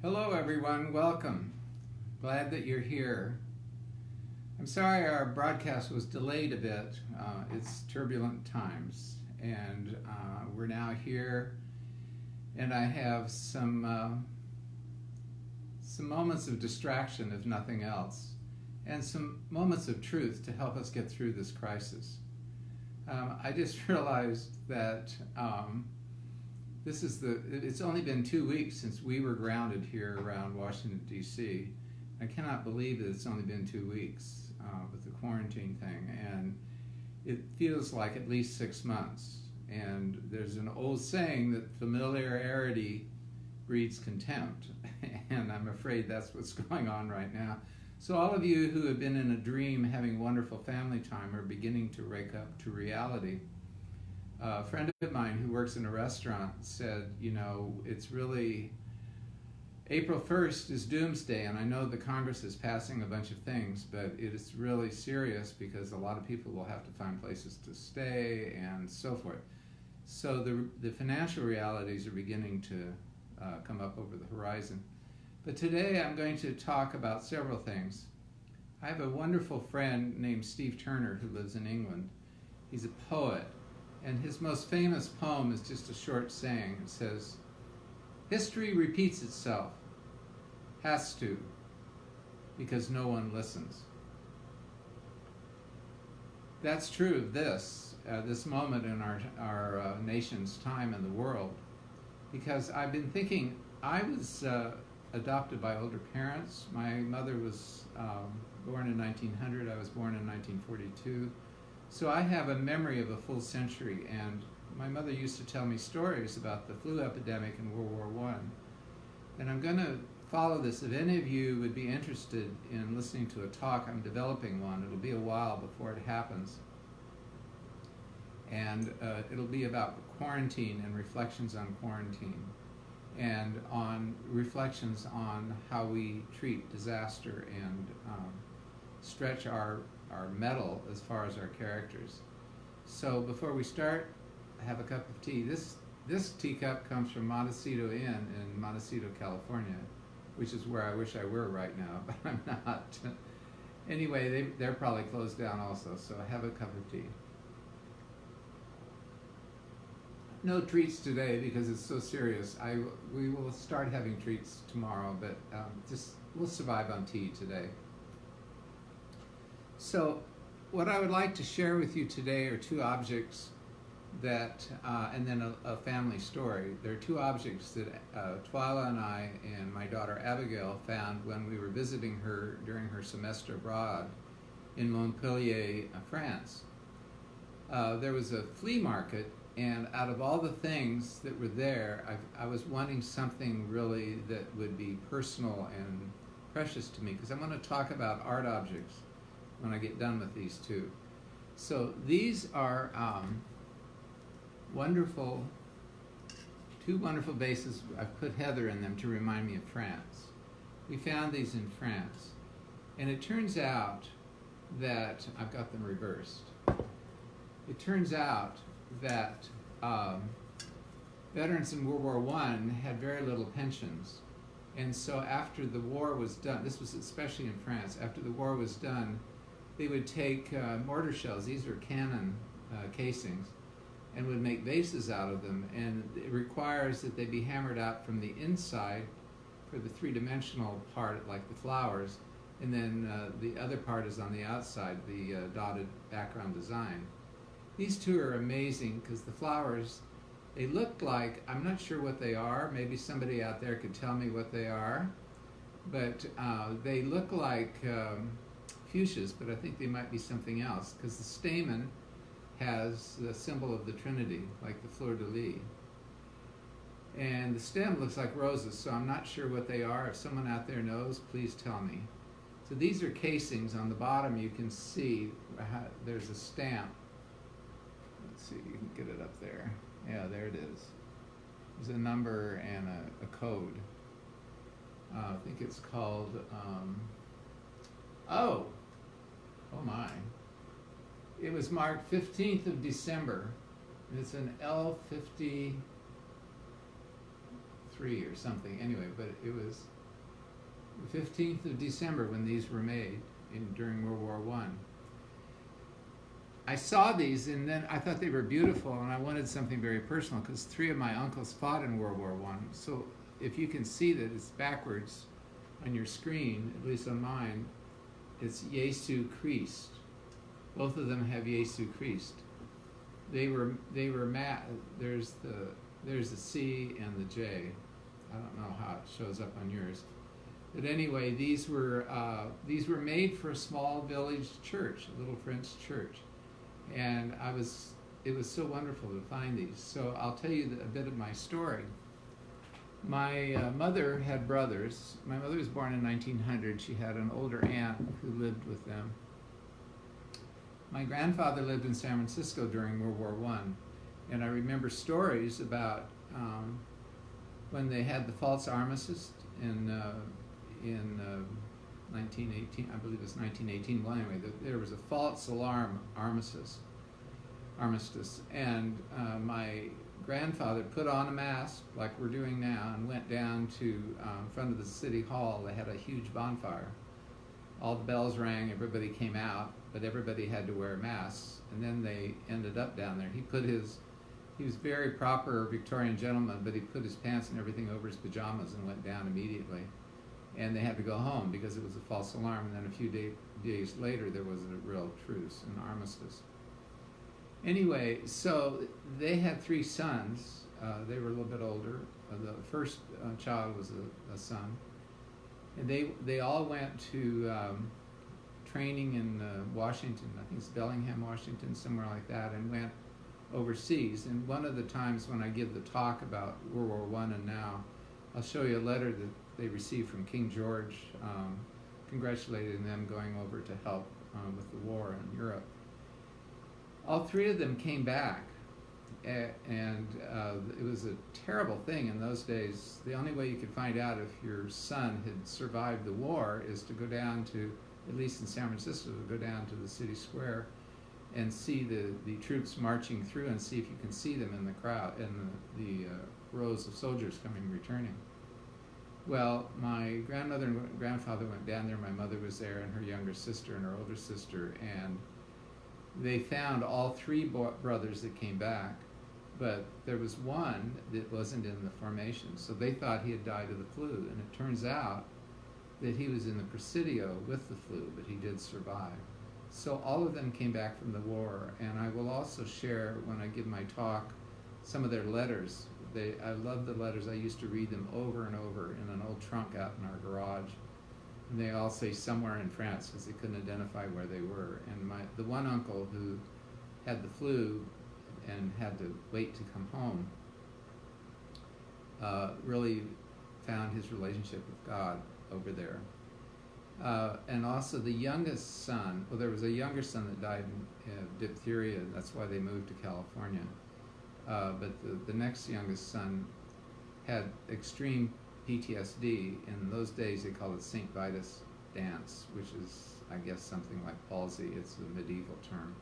Hello everyone, welcome. Glad that you're here. I'm sorry our broadcast was delayed a bit. It's turbulent times and we're now here, and I have some moments of distraction, if nothing else, and some moments of truth to help us get through this crisis. I just realized that it's only been 2 weeks since we were grounded here around Washington, D.C. I cannot believe that it's only been 2 weeks with the quarantine thing, and it feels like at least 6 months. And there's an old saying that familiarity breeds contempt, and I'm afraid that's what's going on right now. So all of you who have been in a dream having wonderful family time are beginning to wake up to reality. A friend of mine who works in a restaurant said, it's really, April 1st is doomsday, and I know the Congress is passing a bunch of things, but it is really serious because a lot of people will have to find places to stay and so forth. So the financial realities are beginning to come up over the horizon. But today I'm going to talk about several things. I have a wonderful friend named Steve Turner who lives in England. He's a poet, and his most famous poem is just a short saying. It says, "History repeats itself, has to, because no one listens." That's true of this moment in our nation's time in the world, because I've been thinking, I was adopted by older parents. My mother was born in 1900, I was born in 1942. So I have a memory of a full century, and my mother used to tell me stories about the flu epidemic in World War I. And I'm going to follow this. If any of you would be interested in listening to a talk, I'm developing one. It'll be a while before it happens. And it'll be about quarantine and reflections on quarantine, and on reflections on how we treat disaster and stretch our mettle as far as our characters. So before we start, have a cup of tea. This teacup comes from Montecito Inn in Montecito, California, which is where I wish I were right now, but I'm not. Anyway, they're probably closed down also, so have a cup of tea. No treats today because it's so serious. We will start having treats tomorrow, but we'll survive on tea today. So what I would like to share with you today are two objects that, and then a family story. There are two objects that Twyla and I and my daughter Abigail found when we were visiting her during her semester abroad in Montpellier, France. There was a flea market, and out of all the things that were there, I was wanting something really that would be personal and precious to me, because I want to talk about art objects when I get done with these two. So these are two wonderful vases. I've put heather in them to remind me of France. We found these in France, and it turns out that, I've got them reversed. It turns out that veterans in World War I had very little pensions. And so after the war was done, this was especially in France, after the war was done, they would take mortar shells, these were cannon casings, and would make vases out of them. And it requires that they be hammered out from the inside for the three-dimensional part, like the flowers, and then the other part is on the outside, the dotted background design. These two are amazing because the flowers, they look like, I'm not sure what they are, maybe somebody out there could tell me what they are, but they look like fuchsias, but I think they might be something else, because the stamen has the symbol of the Trinity, like the fleur-de-lis. And the stem looks like roses, so I'm not sure what they are. If someone out there knows, please tell me. So these are casings. On the bottom you can see there's a stamp. Let's see if you can get it up there. Yeah, there it is. There's a number and a code. I think it's called, oh my. It was marked 15th of December. It's an L53 or something. Anyway, but it was the 15th of December, when these were made during World War One. I saw these, and then I thought they were beautiful, and I wanted something very personal because 3 of my uncles fought in World War One. So if you can see that it's backwards on your screen, at least on mine, it's Jesu Christ. Both of them have Jesu Christ. They were there's the C and the J. I don't know how it shows up on yours. But anyway, these were made for a small village church, a little French church. And it was so wonderful to find these. So I'll tell you a bit of my story. My mother had brothers. My mother was born in 1900. She had an older aunt who lived with them. My grandfather lived in San Francisco during World War One, and I remember stories about when they had the false armistice in 1918, I believe it was 1918. Well, anyway, there was a false alarm armistice, and my grandfather put on a mask like we're doing now and went down to in front of the city hall. They had a huge bonfire. All the bells rang, everybody came out, but everybody had to wear masks. And then they ended up down there. He was very proper Victorian gentleman, but he put his pants and everything over his pajamas and went down immediately. And they had to go home because it was a false alarm. And then a few days later, there was a real truce, an armistice. Anyway, so they had 3 sons. They were a little bit older. The first child was a son. And they all went to training in Washington. I think it's Bellingham, Washington, somewhere like that, and went overseas. And one of the times when I give the talk about World War One and now, I'll show you a letter that they received from King George, congratulating them going over to help with the war in Europe. All 3 of them came back, and it was a terrible thing in those days. The only way you could find out if your son had survived the war is to go down to, at least in San Francisco, to go down to the city square and see the troops marching through and see if you can see them in the crowd, in the rows of soldiers returning. Well, my grandmother and grandfather went down there. My mother was there, and her younger sister and her older sister, and they found all 3 brothers that came back, but there was one that wasn't in the formation, so they thought he had died of the flu, and it turns out that he was in the Presidio with the flu, but he did survive. So all of them came back from the war, and I will also share, when I give my talk, some of their letters. I love the letters. I used to read them over and over in an old trunk out in our garage. And they all say somewhere in France because they couldn't identify where they were. And the one uncle who had the flu and had to wait to come home really found his relationship with God over there. And also the youngest son, well, there was a younger son that died of diphtheria. That's why they moved to California. But the next youngest son had extreme PTSD. In those days, they called it St. Vitus dance, which is, I guess, something like palsy. It's a medieval term.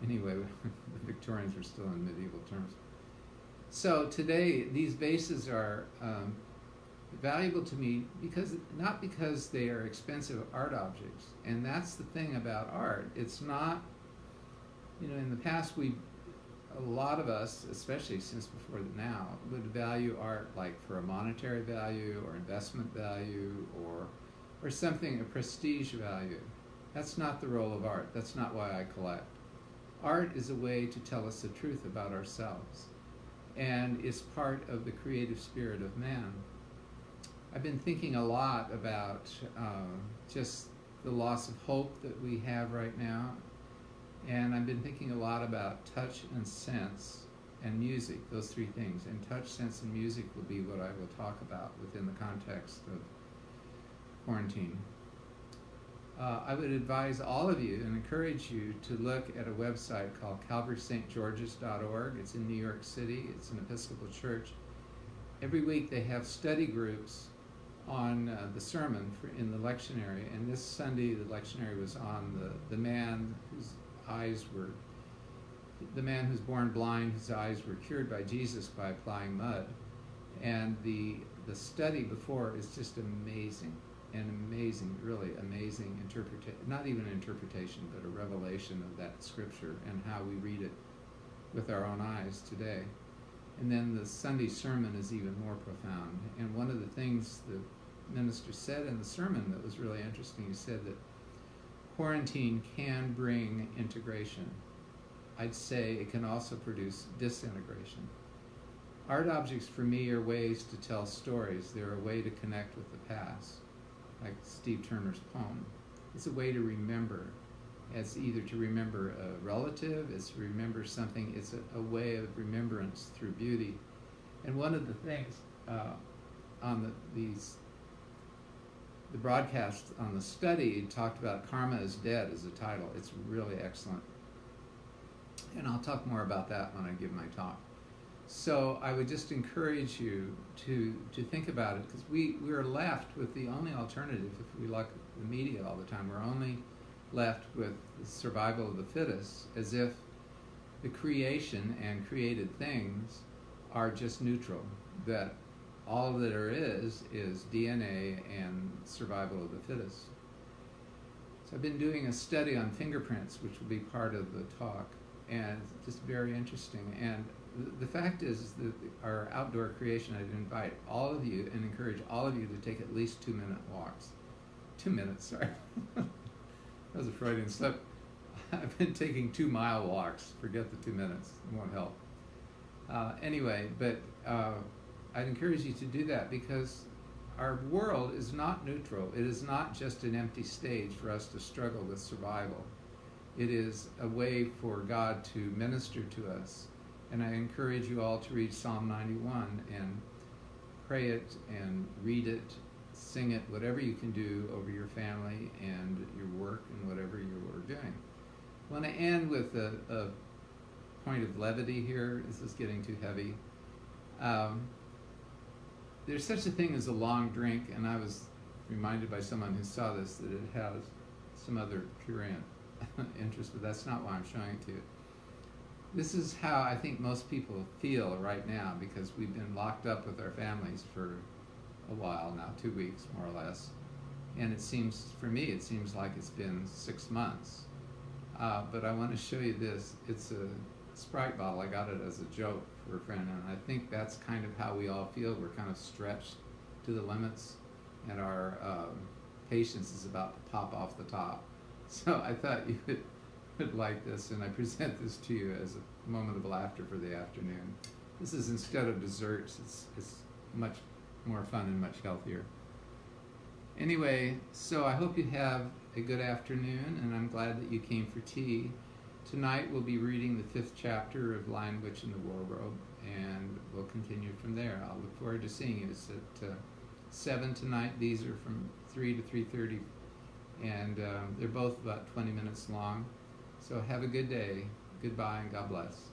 Anyway, the Victorians were still in medieval terms. So today, these vases are valuable to me not because they are expensive art objects. And that's the thing about art. It's not, in the past, a lot of us, especially since before now, would value art like for a monetary value or investment value or something, a prestige value. That's not the role of art. That's not why I collect. Art is a way to tell us the truth about ourselves, and it's part of the creative spirit of man. I've been thinking a lot about just the loss of hope that we have right now. And I've been thinking a lot about touch and sense and music, those 3 things. And touch, sense, and music will be what I will talk about within the context of quarantine. I would advise all of you and encourage you to look at a website called calvarystgeorges.org. It's in New York City. It's an Episcopal church. Every week they have study groups on the sermon in the lectionary. And this Sunday the lectionary was on the man who's born blind, whose eyes were cured by Jesus by applying mud. And the study before is just amazing. an amazing, really amazing interpretation, not even an interpretation, but a revelation of that scripture and how we read it with our own eyes today. And then the Sunday sermon is even more profound. And one of the things the minister said in the sermon that was really interesting, he said that quarantine can bring integration. I'd say it can also produce disintegration. Art objects for me are ways to tell stories. They're a way to connect with the past, like Steve Turner's poem. It's a way to remember. It's either to remember a relative, it's to remember something, it's a way of remembrance through beauty. And one of the things on the broadcast on the study talked about Karma is Dead as a title. It's really excellent. And I'll talk more about that when I give my talk. So I would just encourage you to think about it, because we're left with the only alternative, if we look at the media all the time, we're only left with the survival of the fittest, as if the creation and created things are just neutral, that all that there is DNA and survival of the fittest. So I've been doing a study on fingerprints, which will be part of the talk, and it's just very interesting. And the fact is that our outdoor creation, I'd invite all of you and encourage all of you to take at least 2-minute walks. 2 minutes, sorry. That was a Freudian slip. I've been taking 2-mile walks. Forget the 2 minutes. It won't help. Anyway, but I'd encourage you to do that, because our world is not neutral. It is not just an empty stage for us to struggle with survival. It is a way for God to minister to us. And I encourage you all to read Psalm 91 and pray it and read it, sing it, whatever you can do over your family and your work and whatever you're doing. I want to end with a point of levity here. This is getting too heavy. There's such a thing as a long drink, and I was reminded by someone who saw this that it has some other prurient interest, but that's not why I'm showing it to you. This is how I think most people feel right now, because we've been locked up with our families for a while now, 2 weeks more or less. And it seems, for me, it seems like it's been 6 months. But I want to show you this. It's a Sprite bottle. I got it as a joke for a friend, and I think that's kind of how we all feel. We're kind of stretched to the limits, and our patience is about to pop off the top. So I thought you would like this, and I present this to you as a moment of laughter for the afternoon. This is, instead of desserts, it's much more fun and much healthier. Anyway, so I hope you have a good afternoon, and I'm glad that you came for tea. Tonight we'll be reading the 5th chapter of Lion, Witch, and the Wardrobe, and we'll continue from there. I'll look forward to seeing you. It's at 7 tonight. These are from 3 to 3:30, and they're both about 20 minutes long. So have a good day. Goodbye, and God bless.